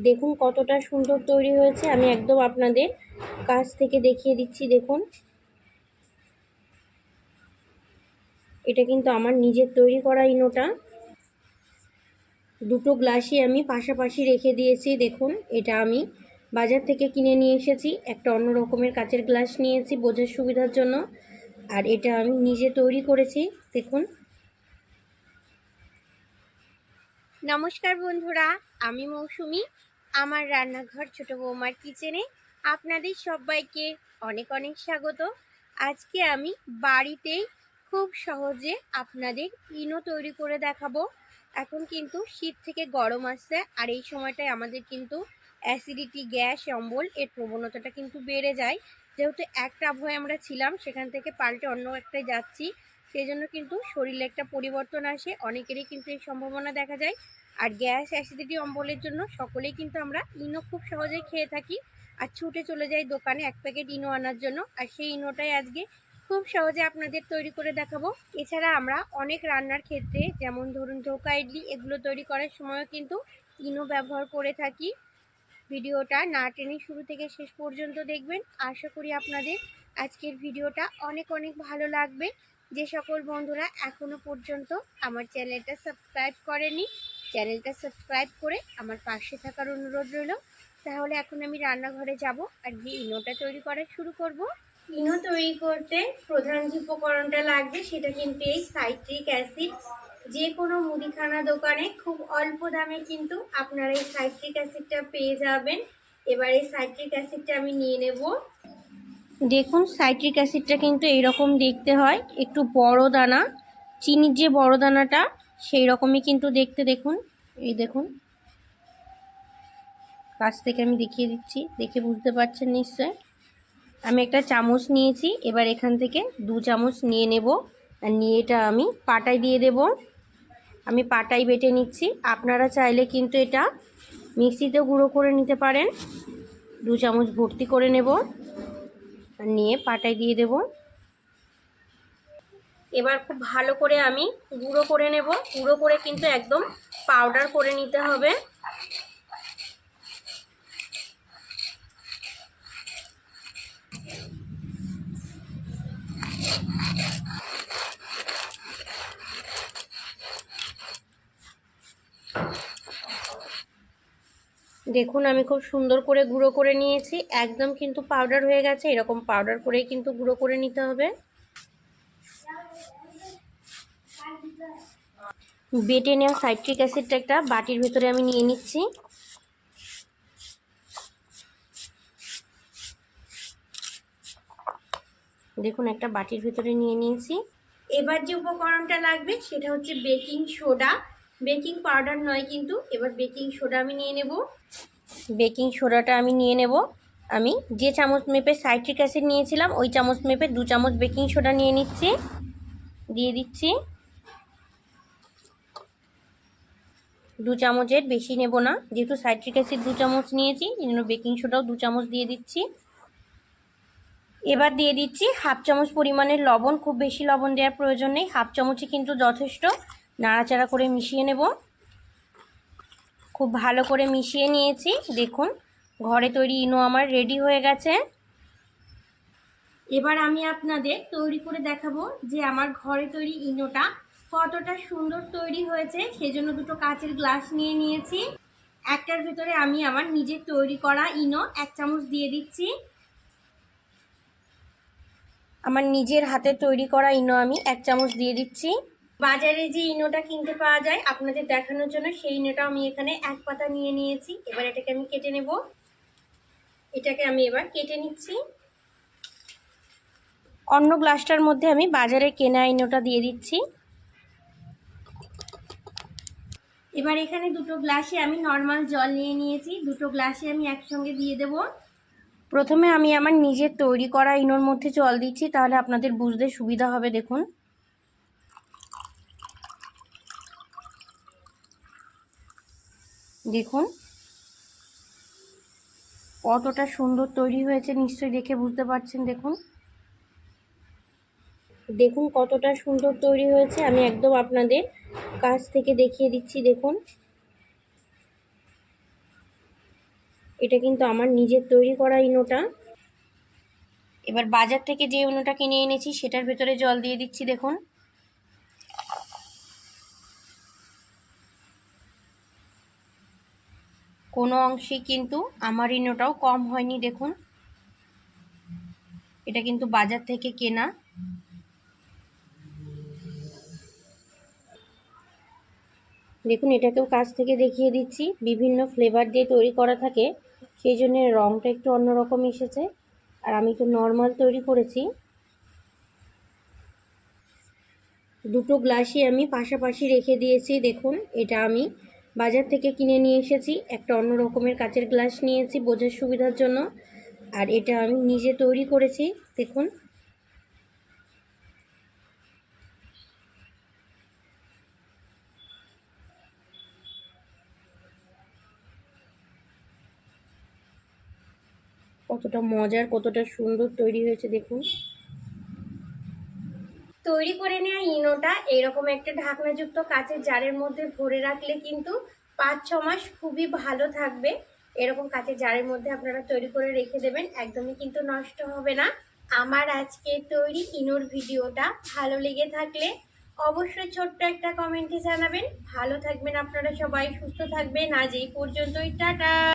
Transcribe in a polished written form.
দেখুন কতটা সুন্দর তৈরি হয়েছে। আমি একদম আপনাদের কাছ থেকে দেখিয়ে দিচ্ছি। দেখুন, এটা কিন্তু আমার নিজের তৈরি করা ইনোটা। দুটো গ্লাসই আমি পাশাপাশি রেখে দিয়েছি। দেখুন, এটা আমি বাজার থেকে কিনে নিয়ে এসেছি। একটা অন্য রকমের কাচের গ্লাস নিয়েছি বোঝার সুবিধার জন্য, আর এটা আমি নিজে তৈরি করেছি। দেখুন। নমস্কার বন্ধুরা, আমি মৌসুমি। আমার রান্নাঘর ছোট বৌমার কিচেনে আপনাদের সবাইকে অনেক অনেক স্বাগত। আজকে আমি বাড়িতেই খুব সহজে আপনাদের ইনো তৈরি করে দেখাবো। এখন কিন্তু শীত থেকে গরম আসছে, আর এই সময়টায় আমাদের কিন্তু অ্যাসিডিটি, গ্যাস, অম্বল এর প্রবণতাটা কিন্তু বেড়ে যায়। যেহেতু একটা আবহাওয়ায় আমরা ছিলাম, সেখান থেকে পাল্টে অন্য একটাই যাচ্ছি, সেই জন্য কিন্তু শরীরে একটা পরিবর্তন আসে। অনেকেরই কিন্তু এই সম্ভাবনা দেখা যায়। আর গ্যাস, অ্যাসিডিটি, অম্বলের জন্য সকলেই কিন্তু আমরা ইনো খুব সহজেই খেয়ে থাকি, আর ছুটে চলে যাই দোকানে এক প্যাকেট ইনো আনার জন্য। আর সেই ইনোটাই আজকে খুব সহজে আপনাদের তৈরি করে দেখাবো। এছাড়া আমরা অনেক রান্নার ক্ষেত্রে, যেমন ধরুন ধোকা, ইডলি, এগুলো তৈরি করার সময়ও কিন্তু ইনো ব্যবহার করে থাকি। ভিডিওটা না টেনে শুরু থেকে শেষ পর্যন্ত দেখবেন। আশা করি আপনাদের আজকের ভিডিওটা অনেক অনেক ভালো লাগবে। যে সকল বন্ধুরা এখনো পর্যন্ত আমার চ্যানেলটা সাবস্ক্রাইব করেনি, চ্যানেলটা সাবস্ক্রাইব করে আমার পাশে থাকার অনুরোধ রইল। তাহলে এখন আমি রান্নাঘরে যাব আর গিয়ে ইনোটা তৈরি করা শুরু করব। ইনো তৈরি করতে প্রধান যে উপকরণটা লাগবে সেটা কিন্তু এই সাইট্রিক অ্যাসিড। যে কোনো মুদিখানা দোকানে খুব অল্প দামে কিন্তু আপনারা এই সাইট্রিক অ্যাসিডটা পেয়ে যাবেন। এবার এই সাইট্রিক অ্যাসিডটা আমি নিয়ে নেব। দেখুন, সাইট্রিক অ্যাসিডটা কিন্তু এইরকম দেখতে হয়, একটু বড় দানা, চিনির যে বড় দানাটা সেই রকমই কিন্তু দেখতে। দেখুন, এই দেখুন, কাছ থেকে আমি দেখিয়ে দিচ্ছি, দেখে বুঝতে পারছেন নিশ্চয়। আমি একটা চামচ নিয়েছি, এবার এখান থেকে 2 চামচ নিয়ে নেব, আর নিয়ে এটা আমি পাটায় দিয়ে দেব। আমি পাটায় বেটে নিচ্ছি। আপনারা চাইলে কিন্তু এটা মিক্সিতেও গুঁড়ো করে নিতে পারেন। 2 চামচ ভর্তি করে নেব, আর নিয়ে পাটায় দিয়ে দেব। এবার খুব ভালো করে আমি গুঁড়ো করে নেব। গুঁড়ো করে কিন্তু একদম পাউডার করে নিতে হবে। দেখুন, আমি খুব সুন্দর করে গুঁড়ো করে নিয়েছি, একদম কিন্তু পাউডার হয়ে গেছে। এরকম পাউডার করেই কিন্তু গুঁড়ো করে নিতে হবে। বেটে নেওয়া সাইট্রিক অ্যাসিডটা একটা বাটির ভেতরে আমি নিয়ে নিচ্ছি। দেখুন, একটা বাটির ভেতরে নিয়ে নিয়েছি। এবার যে উপকরণটা লাগবে সেটা হচ্ছে বেকিং সোডা। বেকিং পাউডার নয় কিন্তু। এবার বেকিং সোডা আমি নিয়ে নেব। বেকিং সোডাটা আমি নিয়ে নেব। আমি যে চামচ মেপে সাইট্রিক অ্যাসিড নিয়েছিলাম ওই চামচ মেপে 2 চামচ বেকিং সোডা নিয়ে নিচ্ছি, দিয়ে দিচ্ছি। 2 চামচের বেশি নেব না, যেহেতু সাইট্রিক অ্যাসিড 2 চামচ নিয়েছি, এই জন্য বেকিং সোডাও 2 চামচ দিয়ে দিচ্ছি। এবার দিয়ে দিচ্ছি 1/2 চামচ পরিমাণের লবণ। খুব বেশি লবণ দেওয়ার প্রয়োজন নেই, 1/2 চামচই কিন্তু যথেষ্ট। নাড়াচাড়া করে মিশিয়ে নেব। খুব ভালো করে মিশিয়ে নিয়েছি। দেখুন, ঘরে তৈরি ইনো আমার রেডি হয়ে গেছে। এবার আমি আপনাদের তৈরি করে দেখাবো যে আমার ঘরে তৈরি ইনোটা কতটা সুন্দর তৈরি হয়েছে। সেজন্য দুটো কাচের গ্লাস নিয়ে নিয়েছি। একটার ভিতরে আমি আমার নিজের তৈরি করা ইনো 1 চামচ দিয়ে দিচ্ছি। আমার নিজের হাতে তৈরি করা ইনো আমি 1 চামচ দিয়ে দিচ্ছি। বাজারে যে ইনোটা কিনতে পাওয়া যায় আপনাদের দেখানোর জন্য, সেই ইনোটা আমি এখানে 1 পাতা নিয়ে নিয়েছি। এবার এটাকে আমি কেটে নেব। এটাকে আমি এবার কেটে নিচ্ছি। অন্য গ্লাসটার মধ্যে আমি বাজারে কেনা ইনোটা দিয়ে দিচ্ছি। এবার এখানে দুটো গ্লাসে আমি নর্মাল জল নিয়ে নিয়েছি, দুটো গ্লাসে আমি একসঙ্গে দিয়ে দেব। প্রথমে আমি আমার নিজের তৈরি করা ইনোর মধ্যে জল দিচ্ছি, তাহলে আপনাদের বুঝতে সুবিধা হবে। দেখুন, দেখুন কতটা সুন্দর তৈরি হয়েছে, নিশ্চয়ই দেখে বুঝতে পারছেন। দেখুন, দেখুন কতটা সুন্দর তৈরি হয়েছে। আমি একদম আপনাদের কাছ থেকে দেখিয়ে দিচ্ছি। দেখুন, এটা কিন্তু আমার নিজের তৈরি করা ইনোটা। এবার বাজার থেকে যে ইনোটা কিনে এনেছি সেটার ভেতরে জল দিয়ে দিচ্ছি। দেখুন, কোনো অংশেই কিন্তু আমার ইনোটাও কম হয়নি। দেখুন, এটা কিন্তু বাজার থেকে কেনা। দেখুন, এটাকেও কাছ থেকে দেখিয়ে দিচ্ছি। বিভিন্ন ফ্লেভার দিয়ে তৈরি করা থাকে, সেই জন্য রঙটা একটু অন্যরকম এসেছে। আর আমি তো নর্মাল তৈরি করেছি। দুটো গ্লাসই আমি পাশাপাশি রেখে দিয়েছি। দেখুন, এটা আমি বাজার থেকে কিনে নিয়ে এসেছি। একটা অন্য রকমের কাচের গ্লাস নিয়েছি বোঝার সুবিধার জন্য। আর এটা আমি নিজে তৈরি করেছি। দেখুন, কতটা মজার, কতটা সুন্দর তৈরি হয়েছে। দেখুন, তৈরি করে নেওয়া ইনোটা এরকম একটা ঢাকনাযুক্ত কাচের জারের মধ্যে ভরে রাখলে কিন্তু 5-6 মাস খুবই ভালো থাকবে। এরকম কাচের জারের মধ্যে আপনারা তৈরি করে রেখে দেবেন, একদমই কিন্তু নষ্ট হবে না। আমার আজকে তৈরি ইনোর ভিডিওটা ভালো লেগে থাকলে অবশ্যই ছোট্ট একটা কমেন্টে জানাবেন। ভালো থাকবেন আপনারা সবাই, সুস্থ থাকবেন। আজ এই পর্যন্তই, টাটা।